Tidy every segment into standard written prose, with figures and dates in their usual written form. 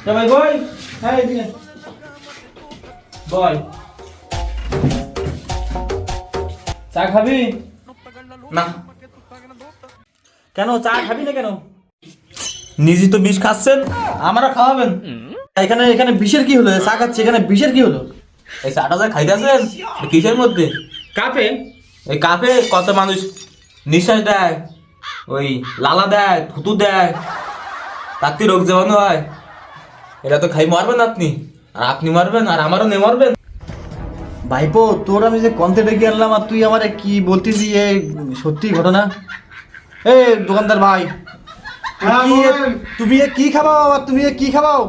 ভাই বই, হ্যাঁ এদিকে বল। চা খাবি? না। কেন চা খাবি না কেন? নিজে তো বিষ খাচ্ছেন, আমারও খাওয়াবেন? এখানে এখানে বিষের কি হলো? চা খাচ্ছি, এখানে বিষের কি হলো? এই চাটা যা খাইতেছেন কিসের মধ্যে? কাপে। এই কাপে কত মানুষ নিঃশ্বাস দেয়, ওই লালা দেয়, থুতু দেয়, তার থেকে রোগ জীবাণু হয়। এটা তো খাই মারবেন আপনি, আর আপনি মারবেন, আর আমারও নে মারবেন। ভাইপো তোর আমি যে কন্তে ডেকে আনলাম আর তুই আমারে কি বলতেছি? এ সত্যি ঘটনা? এ দোকানদার ভাই, তুমি এ কি খাবাও? আবার তুমি এ কি খাবাও?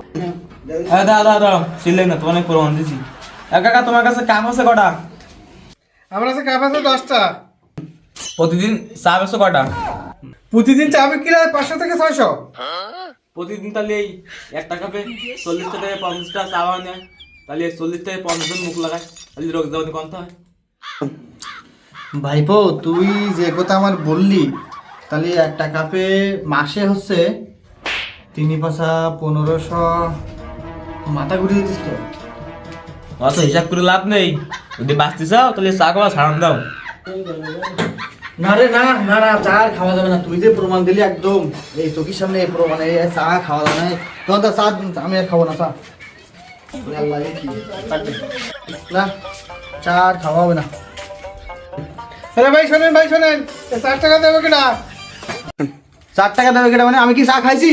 হ্যাঁ দাদা চিনলেন না, তোমার প্রমাণ দিছি। কাকা তোমার কাছে কাপ আছে কটা? আমার কাছে কাপ আছে 10টা। প্রতিদিন চা বেছো কটা? প্রতিদিন চা বিক্রি হয় 500 থেকে 600। প্রতিদিন তাহলে এই একটা কাপে 40টা থেকে 50টা চা বানায়, তাহলে 40 থেকে 50 জন মুখ লাগায়, তাহলে রোগ জীবাণু কমতে হয়। ভাইপো তুই যে কথা আমার বললি, তাহলে একটা কাপে মাসে হচ্ছে 3-5-1500 মাথা ঘুরিয়ে দিস তো। অত হিসাব করে লাভ নেই, যদি বাঁচতে চাও তাহলে চা খাওয়া ছাড়ান দাও। না রে না না না, চা আর খাওয়া যাবে না। তুই যে প্রমাণ দিলি একদম এই চোখের সামনে, এই প্রমাণ, এই চা খাওয়া যাবে না। তখন তো চা আমি আর খাবো না চা। আল্লাহ, এ কি? না, চা আর খাওয়া হবে না। আরে ভাই শোনেন, ভাই শোনেন, 4 টাকা দেবো কিনা? 4 টাকা দেবে কেটা? মানে আমি কি চা খাইছি?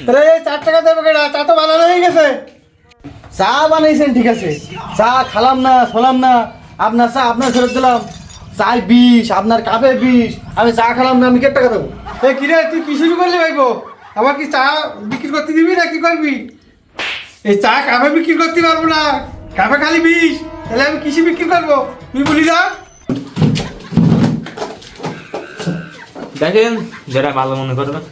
আরে 4 টাকা দেবো কিনা? চা তো বানানো হয়ে গেছে। চা বানাইছেন ঠিক আছে, চা খালাম না, ছলাম না, আপনার চা আপনার ফেরত দিলাম। চাই 20, আপনার কাপে 20, আমি চা খালাম না, আমি কে টাকা দেবো? এ কিরে তুই কি শুরু করলি ভাইবো? আমার কি চা বিক্রি করতে দিবি না কি করবি? এই চা কাপে বিক্রি করতে পারবো না, কাপে খালি 20, তাহলে আমি কিসে বিক্রি করবো তুই বলি না? দেখেন যেটা ভালো মনে করবেন।